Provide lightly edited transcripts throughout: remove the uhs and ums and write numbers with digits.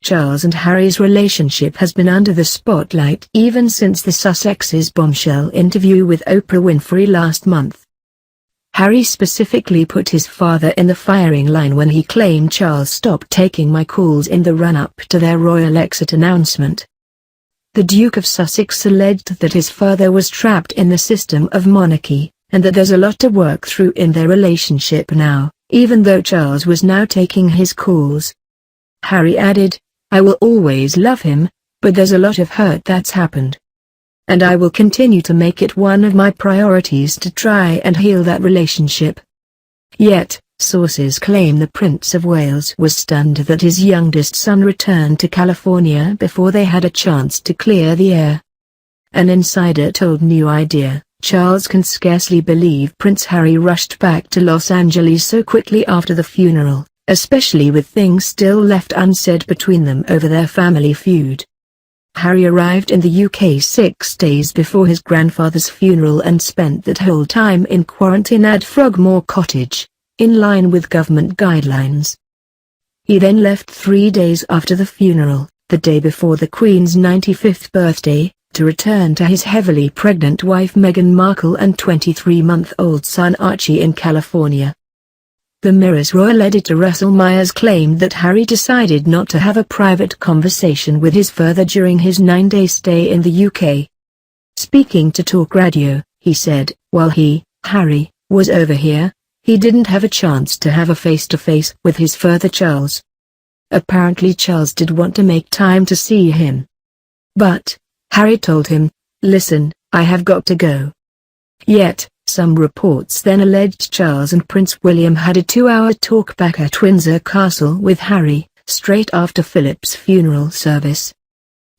Charles and Harry's relationship has been under the spotlight even since the Sussex's bombshell interview with Oprah Winfrey last month. Harry specifically put his father in the firing line when he claimed Charles stopped taking my calls in the run-up to their royal exit announcement. The Duke of Sussex alleged that his father was trapped in the system of monarchy, and that there's a lot to work through in their relationship now, even though Charles was now taking his calls. Harry added, "I will always love him, but there's a lot of hurt that's happened. And I will continue to make it one of my priorities to try and heal that relationship." Yet, sources claim the Prince of Wales was stunned that his youngest son returned to California before they had a chance to clear the air. An insider told New Idea, Charles can scarcely believe Prince Harry rushed back to Los Angeles so quickly after the funeral, especially with things still left unsaid between them over their family feud. Harry arrived in the UK 6 days before his grandfather's funeral and spent that whole time in quarantine at Frogmore Cottage, in line with government guidelines. He then left 3 days after the funeral, the day before the Queen's 95th birthday, to return to his heavily pregnant wife Meghan Markle and 23-month-old son Archie in California. The Mirror's royal editor Russell Myers claimed that Harry decided not to have a private conversation with his father during his 9-day stay in the UK. Speaking to Talk Radio, he said, "While he, Harry, was over here, he didn't have a chance to have a face-to-face with his father Charles. Apparently Charles did want to make time to see him. But, Harry told him, 'Listen, I have got to go.'" Yet, some reports then alleged Charles and Prince William had a 2-hour talk back at Windsor Castle with Harry, straight after Philip's funeral service.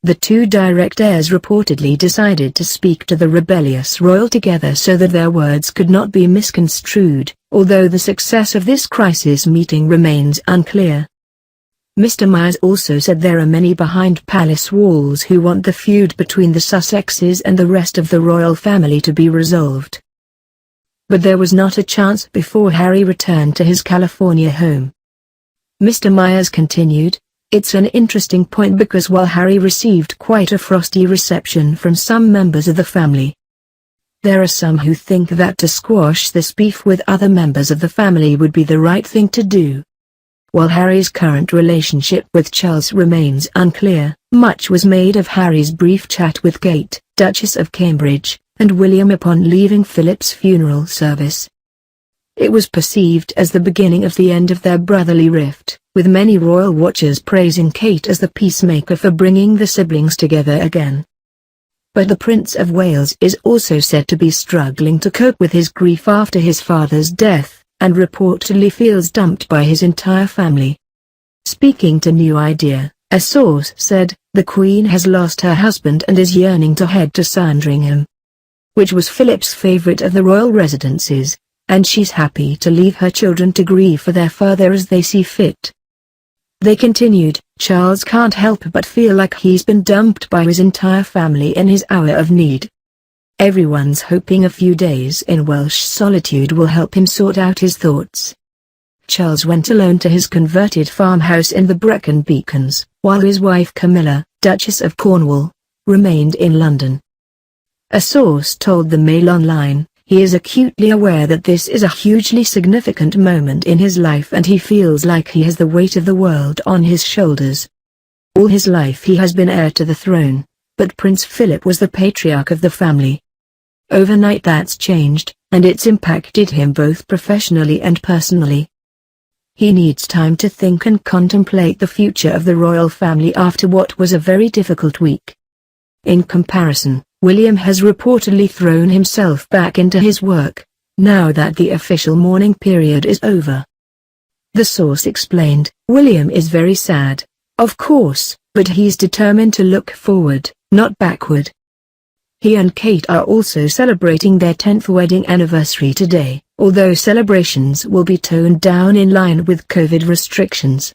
The two direct heirs reportedly decided to speak to the rebellious royal together so that their words could not be misconstrued, although the success of this crisis meeting remains unclear. Mr. Myers also said there are many behind palace walls who want the feud between the Sussexes and the rest of the royal family to be resolved. But there was not a chance before Harry returned to his California home. Mr. Myers continued, "It's an interesting point because while Harry received quite a frosty reception from some members of the family, there are some who think that to squash this beef with other members of the family would be the right thing to do." While Harry's current relationship with Charles remains unclear, much was made of Harry's brief chat with Kate, Duchess of Cambridge, and William upon leaving Philip's funeral service. It was perceived as the beginning of the end of their brotherly rift, with many royal watchers praising Kate as the peacemaker for bringing the siblings together again. But the Prince of Wales is also said to be struggling to cope with his grief after his father's death, and reportedly feels dumped by his entire family. Speaking to New Idea, a source said, "The Queen has lost her husband and is yearning to head to Sandringham, which was Philip's favorite of the royal residences, and she's happy to leave her children to grieve for their father as they see fit." They continued, "Charles can't help but feel like he's been dumped by his entire family in his hour of need. Everyone's hoping a few days in Welsh solitude will help him sort out his thoughts." Charles went alone to his converted farmhouse in the Brecon Beacons, while his wife Camilla, Duchess of Cornwall, remained in London. A source told the Mail Online, "He is acutely aware that this is a hugely significant moment in his life and he feels like he has the weight of the world on his shoulders. All his life he has been heir to the throne, but Prince Philip was the patriarch of the family. Overnight that's changed, and it's impacted him both professionally and personally. He needs time to think and contemplate the future of the royal family after what was a very difficult week." In comparison, William has reportedly thrown himself back into his work, now that the official mourning period is over. The source explained, "William is very sad, of course, but he's determined to look forward, not backward." He and Kate are also celebrating their 10th wedding anniversary today, although celebrations will be toned down in line with COVID restrictions.